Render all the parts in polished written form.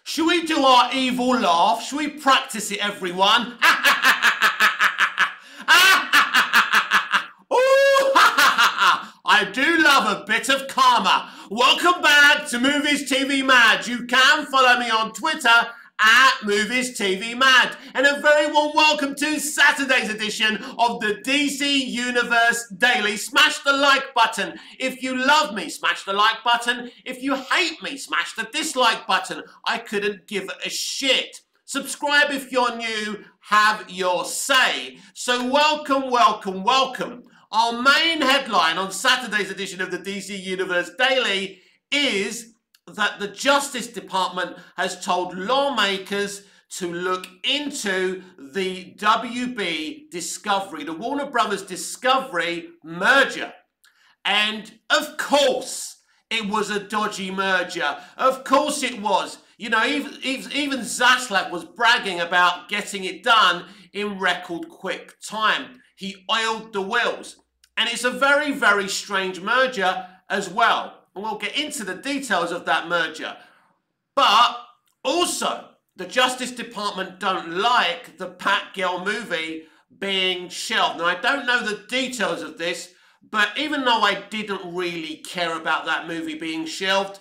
Should we do our evil laugh? Should we practice it, everyone? Ooh, I do love a bit of karma. Welcome back to Movies TV Mad. You can follow me on Twitter at Movies TV Mad. And a very warm welcome to Saturday's edition of the DC Universe Daily. Smash the like button. If you love me, smash the like button. If you hate me, smash the dislike button. I couldn't give a shit. Subscribe if you're new, have your say. So welcome, welcome, welcome. Our main headline on Saturday's edition of the DC Universe Daily is that the Justice Department has told lawmakers to look into the WB Discovery, the Warner Brothers Discovery merger. And of course, it was a dodgy merger. Of course it was. You know, even Zaslav was bragging about getting it done in record quick time. He oiled the wheels. And it's a very, very strange merger as well. And we'll get into the details of that merger. But also, the Justice Department don't like the Batgirl movie being shelved. Now, I don't know the details of this, but even though I didn't really care about that movie being shelved,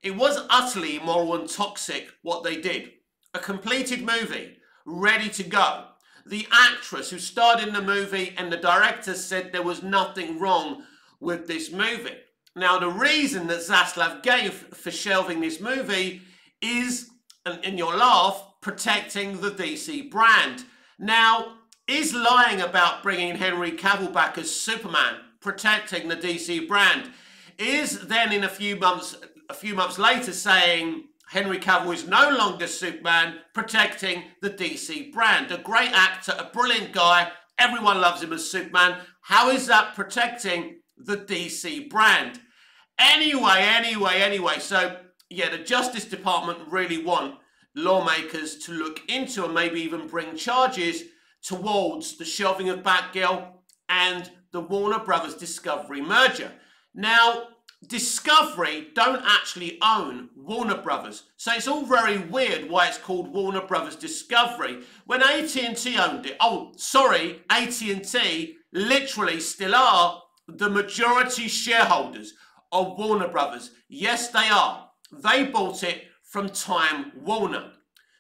it was utterly immoral and toxic what they did. A completed movie, ready to go. The actress who starred in the movie and the director said there was nothing wrong with this movie. Now, the reason that Zaslav gave for shelving this movie is, and you'll laugh, protecting the DC brand. Now, is lying about bringing Henry Cavill back as Superman, protecting the DC brand, is then in a few months later saying Henry Cavill is no longer Superman, protecting the DC brand. A great actor, a brilliant guy, everyone loves him as Superman. How is that protecting the DC brand? Anyway, so yeah, the Justice Department really want lawmakers to look into and maybe even bring charges towards the shelving of Batgirl and the Warner Brothers Discovery merger. Now, Discovery don't actually own Warner Brothers, so it's all very weird why it's called Warner Brothers Discovery when AT&T owned it. Oh, sorry, AT&T literally still are the majority shareholders of Warner Brothers. Yes, they are. They bought it from Time Warner.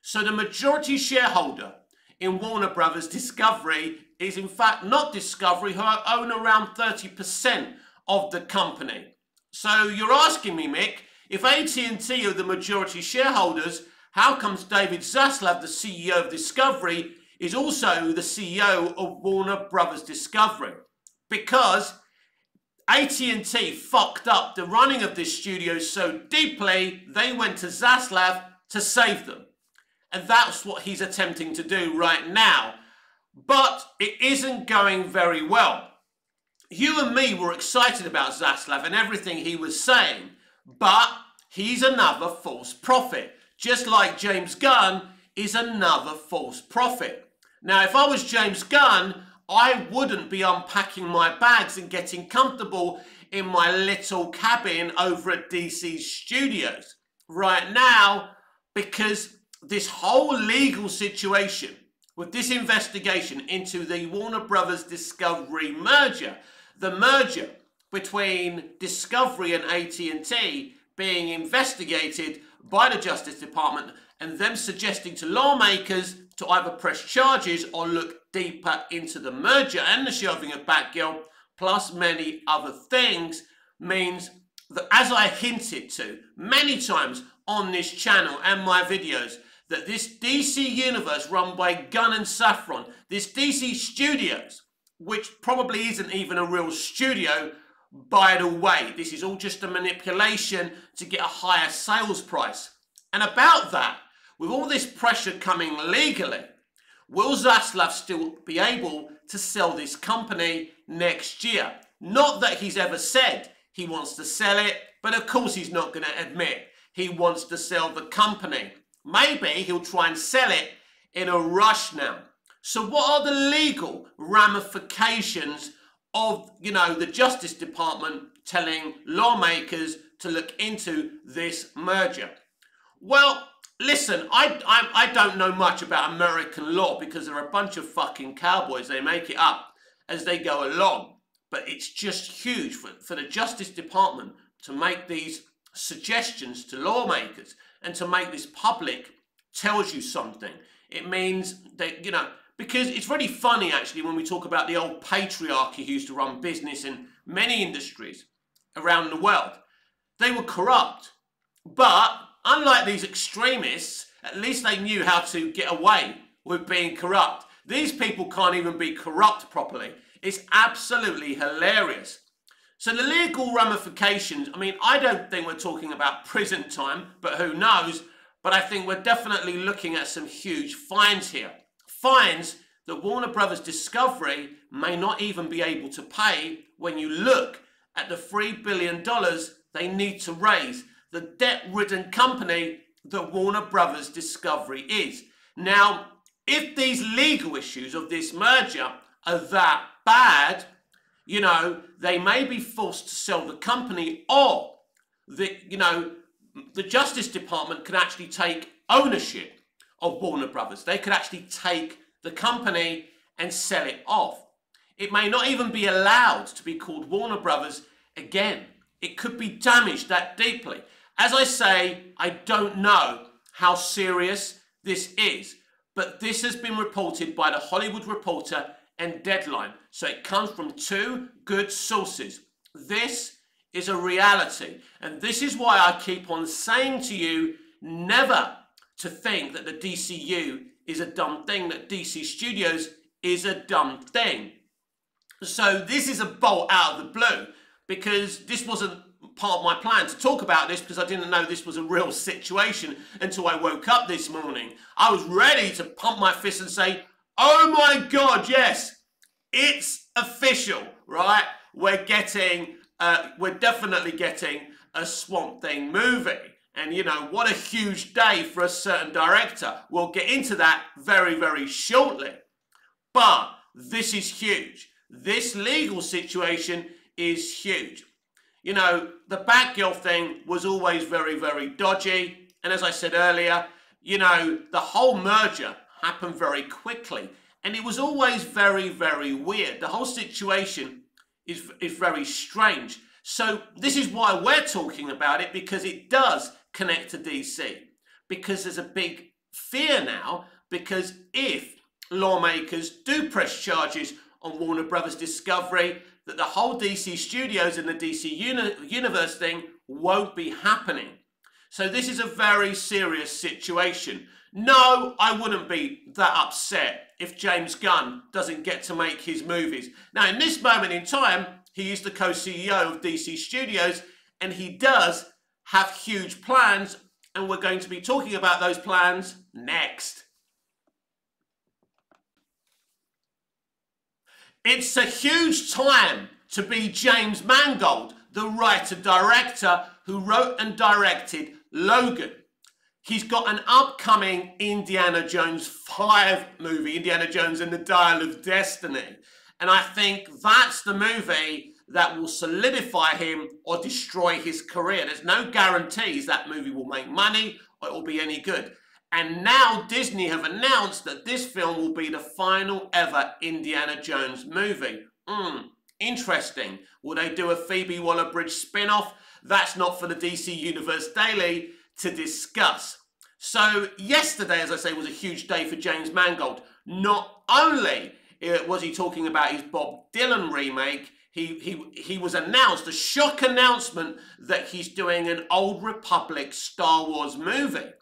So the majority shareholder in Warner Brothers Discovery is in fact not Discovery, who own around 30% of the company. So you're asking me, Mick, if AT&T are the majority shareholders, how comes David Zaslav, the CEO of Discovery, is also the CEO of Warner Brothers Discovery? Because AT&T fucked up the running of this studio so deeply, they went to Zaslav to save them. And that's what he's attempting to do right now. But it isn't going very well. You and me were excited about Zaslav and everything he was saying, but he's another false prophet, just like James Gunn is another false prophet. Now, if I was James Gunn, I wouldn't be unpacking my bags and getting comfortable in my little cabin over at DC Studios right now, because this whole legal situation with this investigation into the Warner Brothers Discovery merger, the merger between Discovery and AT&T being investigated by the Justice Department and them suggesting to lawmakers to either press charges or look deeper into the merger and the shelving of Batgirl, plus many other things, means that, as I hinted to many times on this channel and my videos, that this DC universe run by Gunn and Safran, this DC Studios, which probably isn't even a real studio, by the way, this is all just a manipulation to get a higher sales price. And about that, with all this pressure coming legally, will Zaslav still be able to sell this company next year? Not that he's ever said he wants to sell it, but of course he's not going to admit he wants to sell the company. Maybe he'll try and sell it in a rush now. So what are the legal ramifications of, the Justice Department telling lawmakers to look into this merger? Well, listen, I don't know much about American law because they're a bunch of fucking cowboys. They make it up as they go along. But it's just huge for the Justice Department to make these suggestions to lawmakers and to make this public tells you something. It means that, you know, because it's really funny actually when we talk about the old patriarchy who used to run business in many industries around the world. They were corrupt. But unlike these extremists, at least they knew how to get away with being corrupt. These people can't even be corrupt properly. It's absolutely hilarious. So the legal ramifications, I mean, I don't think we're talking about prison time, but who knows? But I think we're definitely looking at some huge fines here. Fines that Warner Brothers Discovery may not even be able to pay when you look at the $3 billion they need to raise, the debt-ridden company that Warner Brothers Discovery is. Now, if these legal issues of this merger are that bad, you know, they may be forced to sell the company, or the Justice Department could actually take ownership of Warner Brothers. They could actually take the company and sell it off. It may not even be allowed to be called Warner Brothers again. It could be damaged that deeply. As I say, I don't know how serious this is, but this has been reported by the Hollywood Reporter and Deadline. So it comes from two good sources. This is a reality. And this is why I keep on saying to you, never to think that the DCU is a dumb thing, that DC Studios is a dumb thing. So this is a bolt out of the blue, because this wasn't part of my plan to talk about this, because I didn't know this was a real situation until I woke up this morning. I was ready to pump my fist and say, oh my God, yes, it's official, right? We're definitely getting a Swamp Thing movie. And you know, what a huge day for a certain director. We'll get into that very, very shortly. But this is huge. This legal situation is huge. You know, the Batgirl thing was always very, very dodgy. And as I said earlier, you know, the whole merger happened very quickly. And it was always very, very weird. The whole situation is very strange. So this is why we're talking about it, because it does connect to DC. Because there's a big fear now, because if lawmakers do press charges on Warner Brothers Discovery, that the whole DC Studios and the DC Universe thing won't be happening. So this is a very serious situation. No, I wouldn't be that upset if James Gunn doesn't get to make his movies. Now, in this moment in time, he is the co-CEO of DC Studios, and he does have huge plans, and we're going to be talking about those plans next. It's a huge time to be James Mangold, the writer-director who wrote and directed Logan. He's got an upcoming Indiana Jones 5 movie, Indiana Jones and the Dial of Destiny. And I think that's the movie that will solidify him or destroy his career. There's no guarantees that movie will make money or it will be any good. And now Disney have announced that this film will be the final ever Indiana Jones movie. Interesting. Will they do a Phoebe Waller-Bridge spin-off? That's not for the DC Universe Daily to discuss. So yesterday, as I say, was a huge day for James Mangold. Not only was he talking about his Bob Dylan remake, he was announced, a shock announcement, that he's doing an Old Republic Star Wars movie.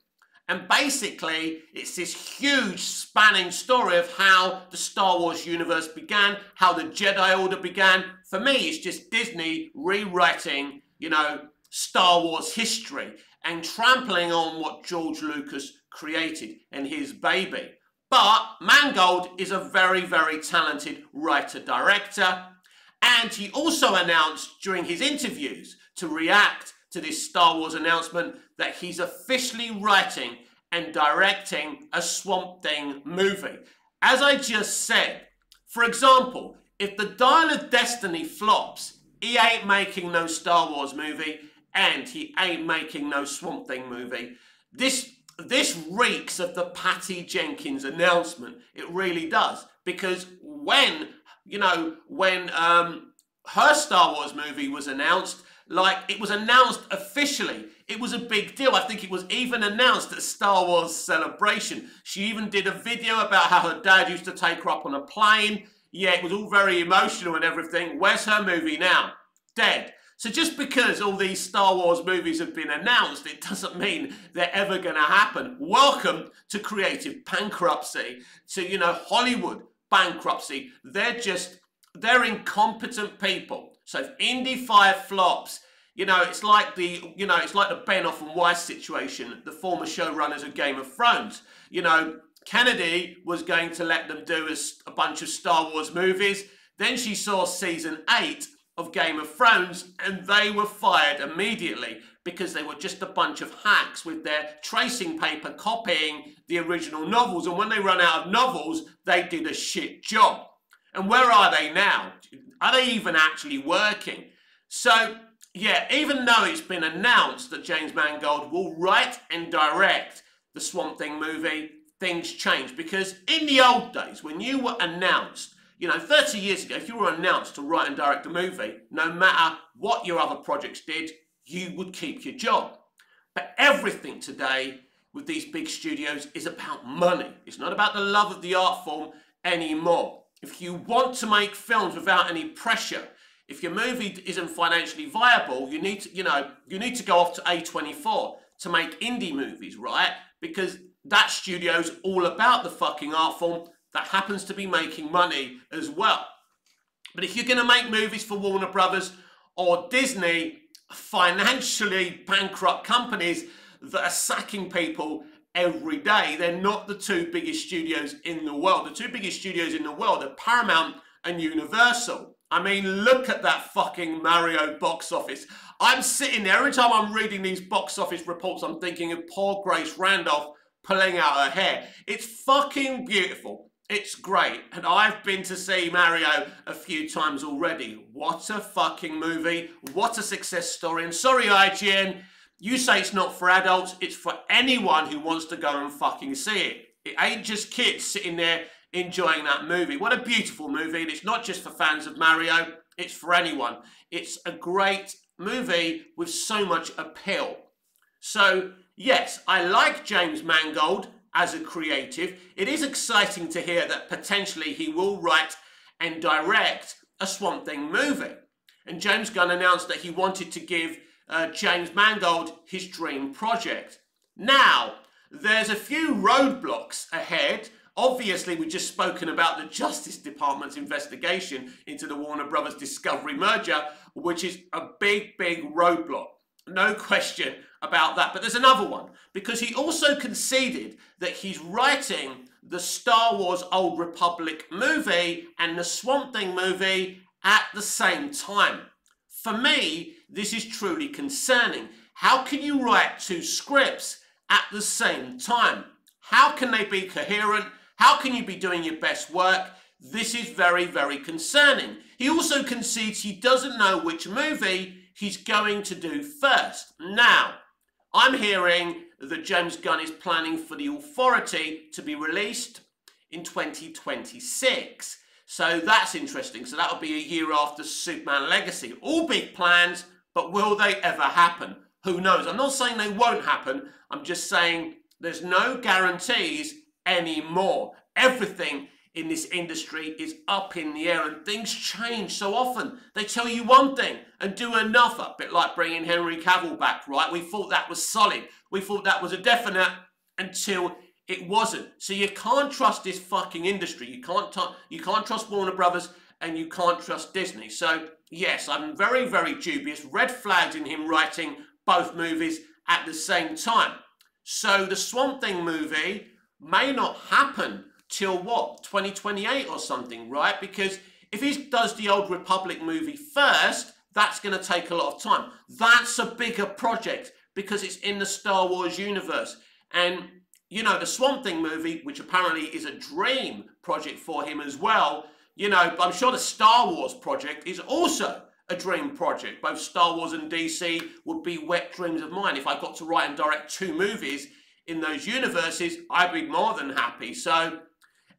And basically, it's this huge spanning story of how the Star Wars universe began, how the Jedi Order began. For me, it's just Disney rewriting, you know, Star Wars history and trampling on what George Lucas created and his baby. But Mangold is a very, very talented writer-director. And he also announced during his interviews to react to this Star Wars announcement that he's officially writing and directing a Swamp Thing movie. As I just said, for example, if the Dial of Destiny flops, he ain't making no Star Wars movie and he ain't making no Swamp Thing movie. This this reeks of the Patty Jenkins announcement. It really does. Because when her Star Wars movie was announced, like, it was announced officially. It was a big deal. I think it was even announced at Star Wars Celebration. She even did a video about how her dad used to take her up on a plane. Yeah, it was all very emotional and everything. Where's her movie now? Dead. So just because all these Star Wars movies have been announced, it doesn't mean they're ever going to happen. Welcome to creative bankruptcy, to, Hollywood bankruptcy. They're incompetent people. So if Indy 5 flops, it's like the Benioff and Weiss situation, the former showrunners of Game of Thrones. Kennedy was going to let them do a bunch of Star Wars movies. Then she saw season 8 of Game of Thrones, and they were fired immediately because they were just a bunch of hacks with their tracing paper copying the original novels. And when they run out of novels, they did a shit job. And where are they now? Are they even actually working? So, yeah, even though it's been announced that James Mangold will write and direct the Swamp Thing movie, things change. Because in the old days, when you were announced, 30 years ago, if you were announced to write and direct a movie, no matter what your other projects did, you would keep your job. But everything today with these big studios is about money. It's not about the love of the art form anymore. If you want to make films without any pressure, if your movie isn't financially viable, you need to go off to A24 to make indie movies, right? Because that studio's all about the fucking art form that happens to be making money as well. But if you're going to make movies for Warner Brothers or Disney, financially bankrupt companies that are sacking people every day, they're not the two biggest studios in the world. The two biggest studios in the world are Paramount and Universal. I mean, look at that fucking Mario box office. I'm sitting there, every time I'm reading these box office reports, I'm thinking of poor Grace Randolph pulling out her hair. It's fucking beautiful. It's great. And I've been to see Mario a few times already. What a fucking movie. What a success story. And sorry, IGN, you say it's not for adults. It's for anyone who wants to go and fucking see it. It ain't just kids sitting there enjoying that movie. What a beautiful movie. And it's not just for fans of Mario. It's for anyone. It's a great movie with so much appeal. So, yes, I like James Mangold as a creative. It is exciting to hear that potentially he will write and direct a Swamp Thing movie. And James Gunn announced that he wanted to give James Mangold his dream project. Now, there's a few roadblocks ahead. Obviously, we've just spoken about the Justice Department's investigation into the Warner Brothers Discovery merger, which is a big, big roadblock. No question about that. But there's another one, because he also conceded that he's writing the Star Wars Old Republic movie and the Swamp Thing movie at the same time. For me, this is truly concerning. How can you write two scripts at the same time? How can they be coherent? How can you be doing your best work? This is very, very concerning. He also concedes he doesn't know which movie he's going to do first. Now, I'm hearing that James Gunn is planning for The Authority to be released in 2026. So that's interesting. So that'll be a year after Superman Legacy. All big plans, but will they ever happen? Who knows? I'm not saying they won't happen. I'm just saying there's no guarantees anymore. Everything in this industry is up in the air and things change so often. They tell you one thing and do another. A bit like bringing Henry Cavill back, right? We thought that was solid. We thought that was a definite until it wasn't. So you can't trust this fucking industry. You can't trust Warner Brothers and you can't trust Disney. So yes, I'm very, very dubious. Red flags in him writing both movies at the same time. So the Swamp Thing movie may not happen till what, 2028 or something, right? Because if he does the Old Republic movie first, that's going to take a lot of time. That's a bigger project because it's in the Star Wars universe. And, you know, the Swamp Thing movie, which apparently is a dream project for him as well, you know, I'm sure the Star Wars project is also a dream project. Both Star Wars and DC would be wet dreams of mine. If I got to write and direct two movies in those universes, I'd be more than happy. So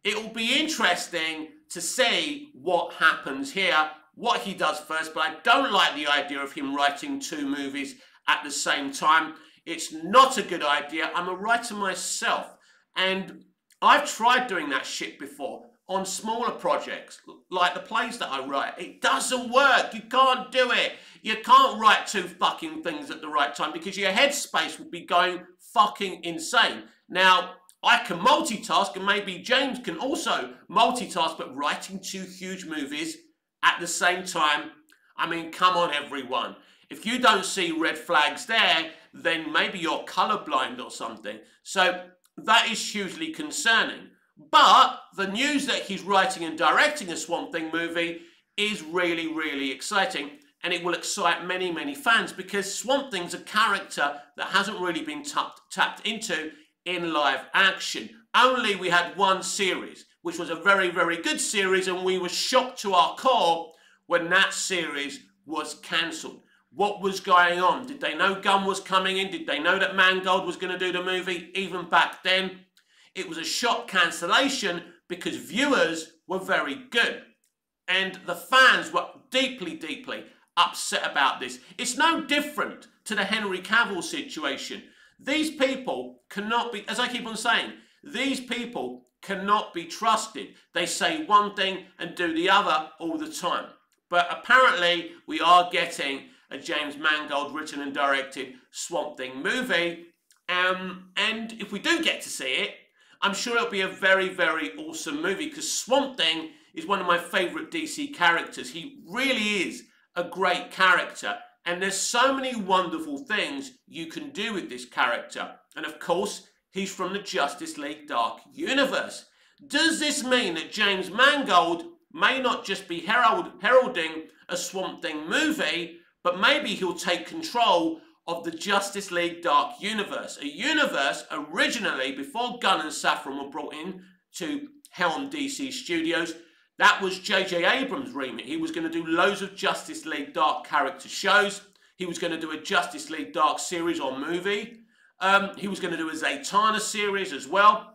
it'll be interesting to see what happens here, what he does first, but I don't like the idea of him writing 2 movies at the same time. It's not a good idea. I'm a writer myself, and I've tried doing that shit before on smaller projects, like the plays that I write. It doesn't work. You can't do it. You can't write 2 fucking things at the right time because your headspace will be going fucking insane. Now, I can multitask, and maybe James can also multitask, but writing 2 huge movies at the same time, I mean, come on, everyone. If you don't see red flags there, then maybe you're colorblind or something. So that is hugely concerning. But the news that he's writing and directing a Swamp Thing movie is really, really exciting. And it will excite many, many fans because Swamp Thing's a character that hasn't really been tapped into in live action. Only we had 1 series, which was a very, very good series, and we were shocked to our core when that series was cancelled. What was going on? Did they know Gunn was coming in? Did they know that Mangold was going to do the movie? Even back then, it was a shock cancellation because viewers were very good. And the fans were deeply, deeply upset about this. It's no different to the Henry Cavill situation. These people cannot be, as I keep on saying, these people cannot be trusted. They say one thing and do the other all the time. But apparently we are getting a James Mangold written and directed Swamp Thing movie. And if we do get to see it, I'm sure it'll be a very, very awesome movie because Swamp Thing is one of my favourite DC characters. He really is a great character. And there's so many wonderful things you can do with this character. And of course, he's from the Justice League Dark Universe. Does this mean that James Mangold may not just be heralding a Swamp Thing movie, but maybe he'll take control of the Justice League Dark Universe? A universe originally, before Gunn and Safran were brought in to helm DC Studios, that was J.J. Abrams' remit. He was going to do loads of Justice League Dark character shows. He was going to do a Justice League Dark series or movie. He was going to do a Zatanna series as well.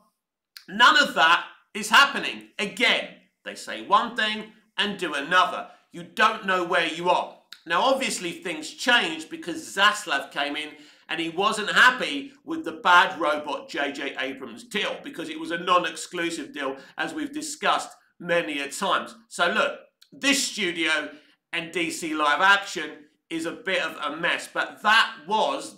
None of that is happening. Again, they say one thing and do another. You don't know where you are. Now, obviously, things changed because Zaslav came in and he wasn't happy with the bad robot J.J. Abrams deal because it was a non-exclusive deal, as we've discussed many a times. So look, this studio and DC live action is a bit of a mess, but that was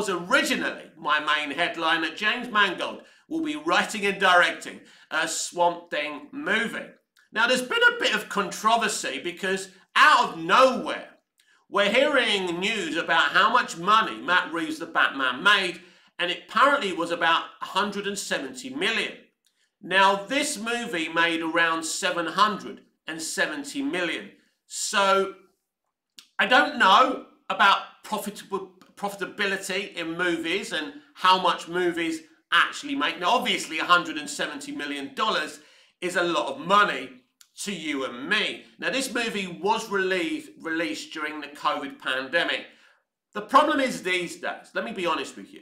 originally my main headline, that James Mangold will be writing and directing a Swamp Thing movie. Now, there's been a bit of controversy because out of nowhere, we're hearing news about how much money Matt Reeves' The Batman made, and it apparently was about 170 million. Now, this movie made around 770 million. So, I don't know about profitability in movies and how much movies actually make. Now, obviously, $170 million is a lot of money to you and me. Now, this movie was released during the COVID pandemic. The problem is these days, let me be honest with you,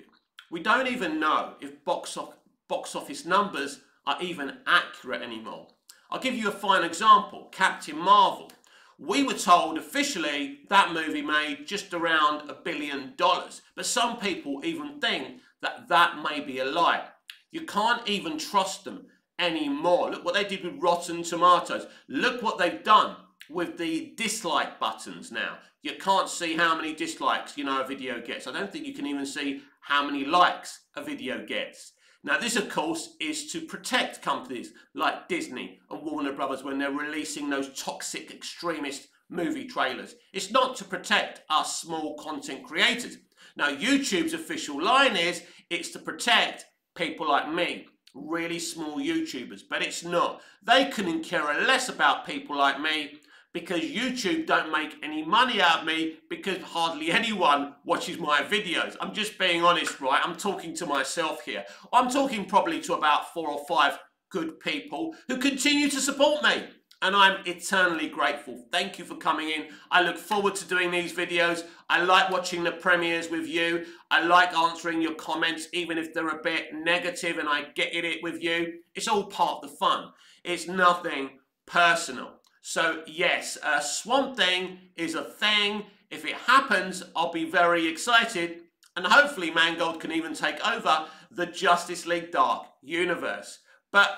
we don't even know if box office numbers are even accurate anymore. I'll give you a fine example, Captain Marvel. We were told officially that movie made just around $1 billion, but some people even think that that may be a lie. You can't even trust them anymore. Look what they did with Rotten Tomatoes. Look what they've done with the dislike buttons now. You can't see how many dislikes, a video gets. I don't think you can even see how many likes a video gets. Now, this, of course, is to protect companies like Disney and Warner Brothers when they're releasing those toxic, extremist movie trailers. It's not to protect us small content creators. Now, YouTube's official line is it's to protect people like me, really small YouTubers, but it's not. They couldn't care less about people like me because YouTube don't make any money out of me because hardly anyone watches my videos. I'm just being honest, right? I'm talking to myself here. I'm talking probably to about 4 or 5 good people who continue to support me. And I'm eternally grateful. Thank you for coming in. I look forward to doing these videos. I like watching the premieres with you. I like answering your comments, even if they're a bit negative and I get in it with you. It's all part of the fun. It's nothing personal. So yes, Swamp Thing is a thing. If it happens, I'll be very excited. And hopefully Mangold can even take over the Justice League Dark universe. But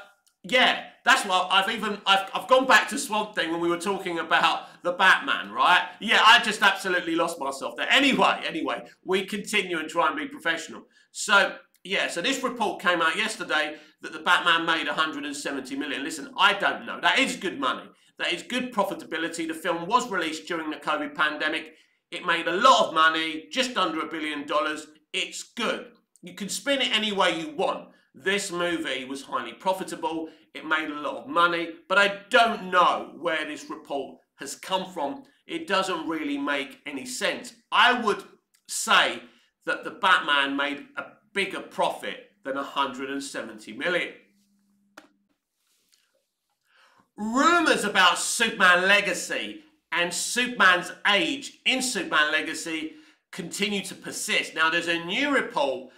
yeah, that's why I've gone back to Swamp Thing when we were talking about the Batman, right? Yeah, I just absolutely lost myself there. Anyway, we continue and try and be professional. So yeah, so this report came out yesterday that the Batman made 170 million. Listen, I don't know. That is good money. That is good profitability. The film was released during the COVID pandemic. It made a lot of money, just under $1 billion. It's good. You can spin it any way you want. This movie was highly profitable. It made a lot of money, but I don't know where this report has come from. It doesn't really make any sense. I would say that the Batman made a bigger profit than 170 million. Rumours about Superman Legacy and Superman's age in Superman Legacy continue to persist. Now, there's a new report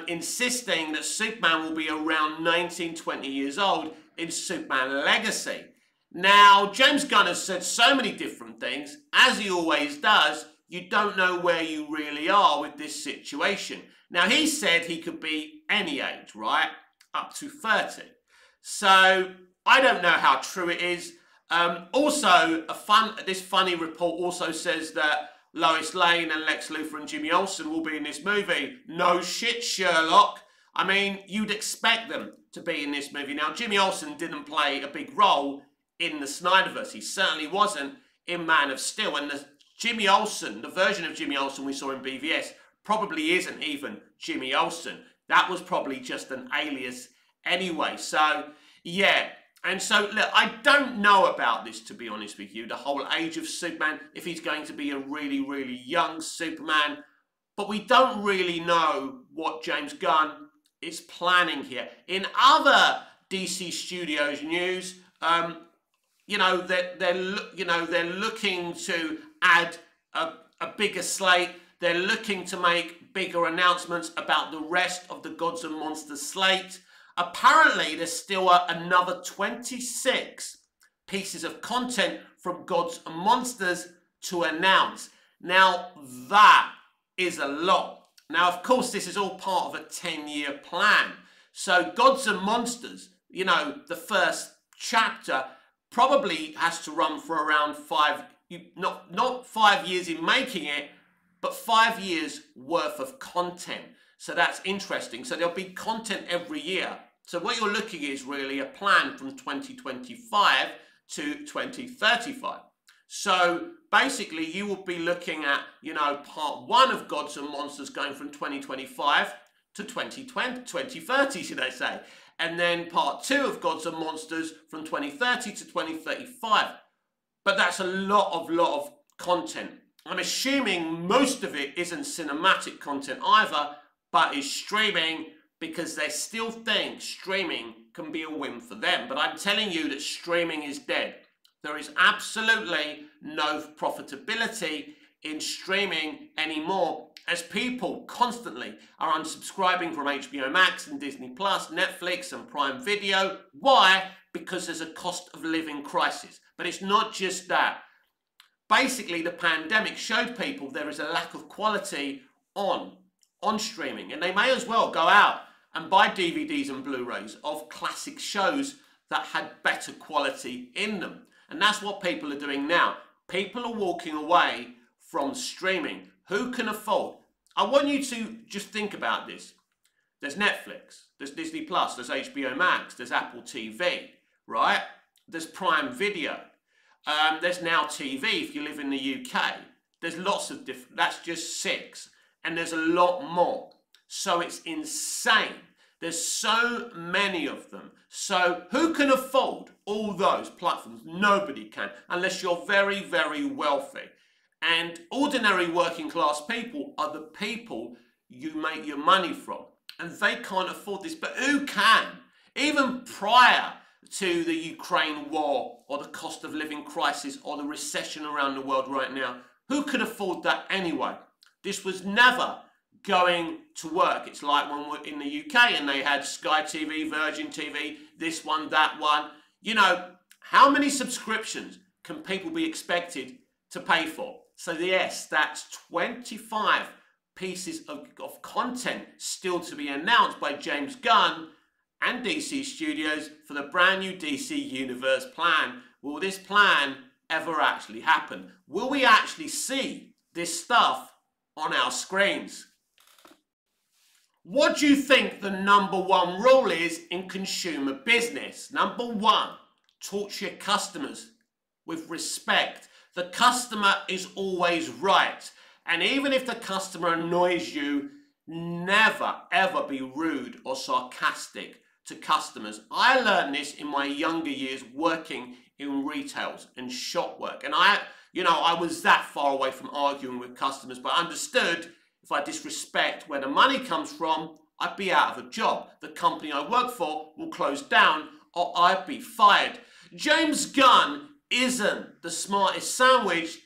insisting that Superman will be around 19, 20 years old in Superman Legacy. Now, James Gunn has said so many different things. As he always does, you don't know where you really are with this situation. Now, he said he could be any age, right? Up to 30. So, I don't know how true it is. Also, this funny report also says that Lois Lane and Lex Luthor and Jimmy Olsen will be in this movie. No shit, Sherlock. I mean, you'd expect them to be in this movie. Now, Jimmy Olsen didn't play a big role in the Snyderverse. He certainly wasn't in Man of Steel. And the version of Jimmy Olsen we saw in BVS probably isn't even Jimmy Olsen. That was probably just an alias anyway. So, yeah. And so, look, I don't know about this, to be honest with you, the whole age of Superman, if he's going to be a really, really young Superman. But we don't really know what James Gunn is planning here. In other DC Studios news, they're looking to add a bigger slate. They're looking to make bigger announcements about the rest of the Gods and Monsters slate. Apparently, there's still another 26 pieces of content from Gods and Monsters to announce. Now, that is a lot. Now, of course, this is all part of a 10-year plan. So, Gods and Monsters, the first chapter probably has to run for around not 5 years in making it, but 5 years worth of content. So that's interesting. So there'll be content every year. So what you're looking at is really a plan from 2025 to 2035. So basically you will be looking at, part one of Gods and Monsters going from 2025 to 2030, should I say. And then part two of Gods and Monsters from 2030 to 2035. But that's a lot of content. I'm assuming most of it isn't cinematic content either, but is streaming, because they still think streaming can be a win for them. But I'm telling you that streaming is dead. There is absolutely no profitability in streaming anymore, as people constantly are unsubscribing from HBO Max and Disney Plus, Netflix and Prime Video. Why? Because there's a cost of living crisis. But it's not just that. Basically, the pandemic showed people there is a lack of quality on streaming, and they may as well go out and buy DVDs and Blu-rays of classic shows that had better quality in them. And that's what people are doing now. People are walking away from streaming. Who can afford? I want you to just think about this. There's Netflix, there's Disney Plus, there's HBO Max, there's Apple TV, right? There's Prime Video. There's Now TV if you live in the UK. There's lots of different, that's just 6. And there's a lot more. So it's insane. There's so many of them. So who can afford all those platforms? Nobody can, unless you're very, very wealthy. And ordinary working class people are the people you make your money from. And they can't afford this. But who can? Even prior to the Ukraine war or the cost of living crisis or the recession around the world right now. Who could afford that anyway? This was never going to work. It's like when we're in the UK and they had Sky TV, Virgin TV, this one, that one. You know, how many subscriptions can people be expected to pay for? So yes, that's 25 pieces of content still to be announced by James Gunn and DC Studios for the brand new DC Universe plan. Will this plan ever actually happen? Will we actually see this stuff on our screens? What do you think the #1 rule is in consumer business? #1, talk to your customers with respect. The customer is always right. And even if the customer annoys you, never ever be rude or sarcastic to customers. I learned this in my younger years working in retails and shop work. And I was that far away from arguing with customers, but I understood if I disrespect where the money comes from, I'd be out of a job. The company I work for will close down or I'd be fired. James Gunn isn't the smartest sandwich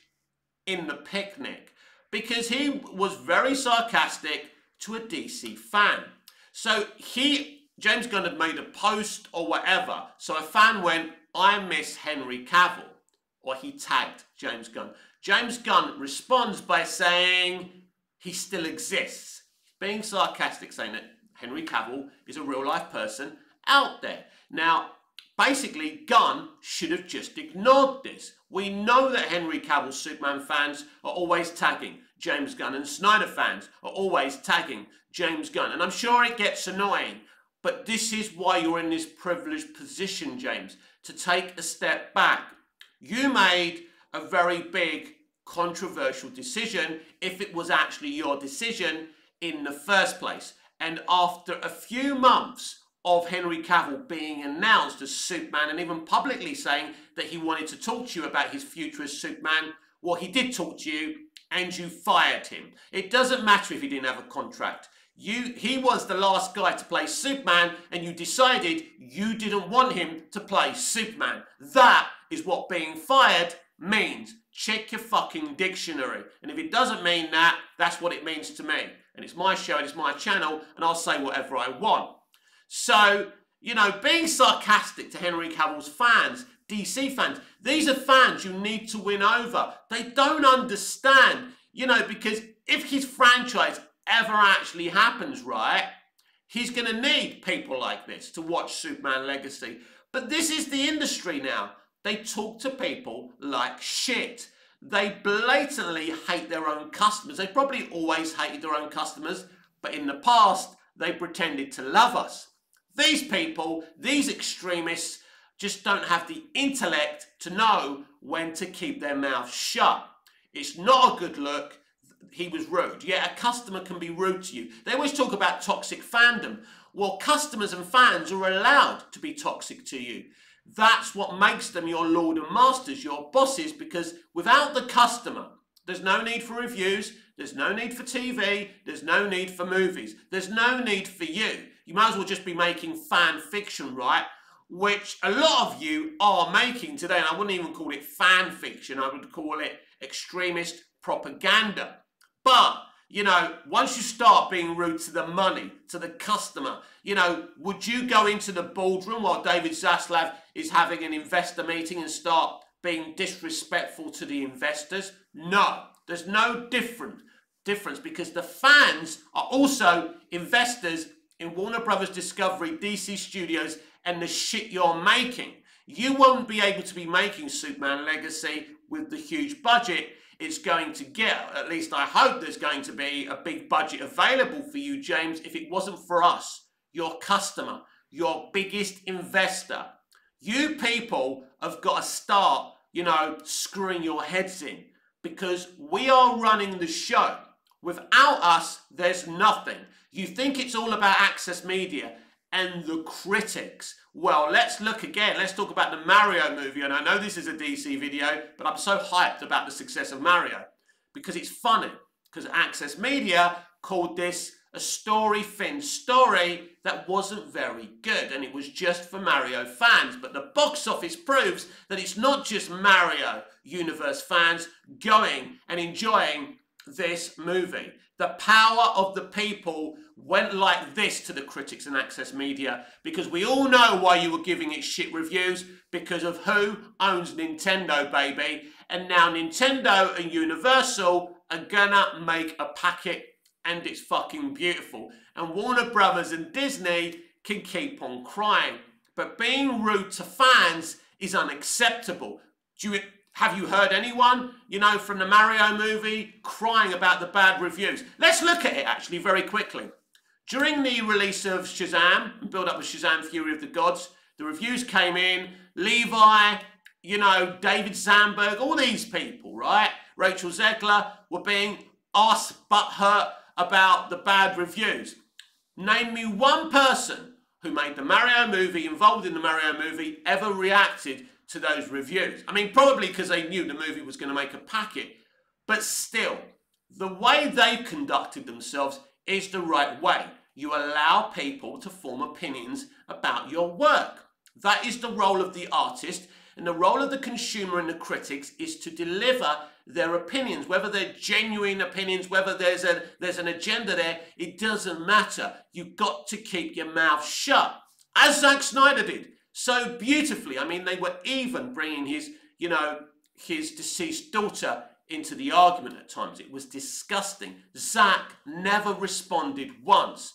in the picnic because he was very sarcastic to a DC fan. So James Gunn had made a post or whatever. So a fan went, "I miss Henry Cavill," or he tagged James Gunn. James Gunn responds by saying he still exists. Being sarcastic, saying that Henry Cavill is a real life person out there. Now, basically, Gunn should have just ignored this. We know that Henry Cavill Superman fans are always tagging James Gunn and Snyder fans are always tagging James Gunn. And I'm sure it gets annoying, but this is why you're in this privileged position, James, to take a step back. You made a very big controversial decision if it was actually your decision in the first place. And after a few months of Henry Cavill being announced as Superman and even publicly saying that he wanted to talk to you about his future as Superman, well, he did talk to you and you fired him. It doesn't matter if he didn't have a contract. He was the last guy to play Superman and you decided you didn't want him to play Superman. That is what being fired means. Check your fucking dictionary. And if it doesn't mean that, that's what it means to me. And it's my show and it's my channel and I'll say whatever I want. So, you know, being sarcastic to Henry Cavill's fans, DC fans, these are fans you need to win over. They don't understand, you know, because if his franchise ever actually happens, right, he's going to need people like this to watch Superman Legacy. But this is the industry now. They talk to people like shit. They blatantly hate their own customers. They probably always hated their own customers, but in the past, they pretended to love us. These people, these extremists, just don't have the intellect to know when to keep their mouth shut. It's not a good look. He was rude. Yeah, a customer can be rude to you. They always talk about toxic fandom. Well, customers and fans are allowed to be toxic to you. That's what makes them your lord and masters, your bosses, because without the customer, there's no need for reviews, there's no need for TV, there's no need for movies, there's no need for you. You might as well just be making fan fiction, right? Which a lot of you are making today, and I wouldn't even call it fan fiction, I would call it extremist propaganda. But, you know, once you start being rude to the money, to the customer, you know, would you go into the boardroom while David Zaslav is having an investor meeting and start being disrespectful to the investors? No, there's no difference because the fans are also investors in Warner Brothers Discovery, DC Studios, and the shit you're making. You won't be able to be making Superman Legacy with the huge budget it's going to get. At least I hope there's going to be a big budget available for you, James, if it wasn't for us, your customer, your biggest investor. You people have got to start, you know, screwing your heads in because we are running the show. Without us, there's nothing. You think it's all about Access Media and the critics. Well, let's look again. Let's talk about the Mario movie. And I know this is a DC video, but I'm so hyped about the success of Mario because it's funny. Because Access Media called this a story-thin story that wasn't very good, and it was just for Mario fans. But the box office proves that it's not just Mario Universe fans going and enjoying this movie. The power of the people went like this to the critics and access media, because we all know why you were giving it shit reviews, because of who owns Nintendo, baby. And now Nintendo and Universal are gonna make a packet, and it's fucking beautiful. And Warner Brothers and Disney can keep on crying. But being rude to fans is unacceptable. Have you heard anyone, from the Mario movie crying about the bad reviews? Let's look at it actually very quickly. During the release of Shazam, build up of Shazam Fury of the Gods, the reviews came in, Levi, David Sandberg, all these people, right? Rachel Zegler were being arse butthurt about the bad reviews. Name me one person who made the Mario movie, involved in the Mario movie, ever reacted to those reviews. I mean, probably because they knew the movie was going to make a packet. But still, the way they've conducted themselves is the right way. You allow people to form opinions about your work. That is the role of the artist, and the role of the consumer and the critics is to deliver their opinions. Whether they're genuine opinions, whether there's an agenda there, it doesn't matter. You've got to keep your mouth shut, as Zack Snyder did so beautifully. I mean, they were even bringing his deceased daughter into the argument at times. It was disgusting. Zack never responded once.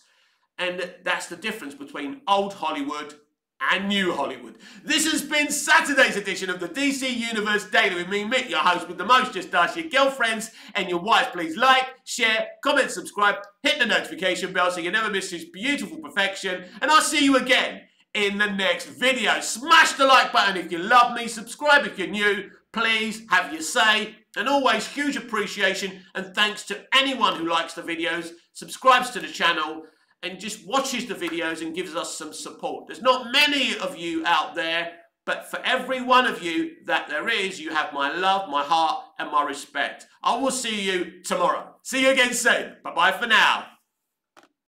And that's the difference between old Hollywood and new Hollywood. This has been Saturday's edition of the DC Universe Daily with me, Mick, your host with the most. Just ask your girlfriends and your wives. Please like, share, comment, subscribe, hit the notification bell so you never miss this beautiful perfection. And I'll see you again in the next video. Smash the like button if you love me. Subscribe if you're new. Please have your say. And always huge appreciation and thanks to anyone who likes the videos, subscribes to the channel, and just watches the videos and gives us some support. There's not many of you out there, but for every one of you that there is, you have my love, my heart, and my respect. I will see you tomorrow. See you again soon. Bye-bye for now.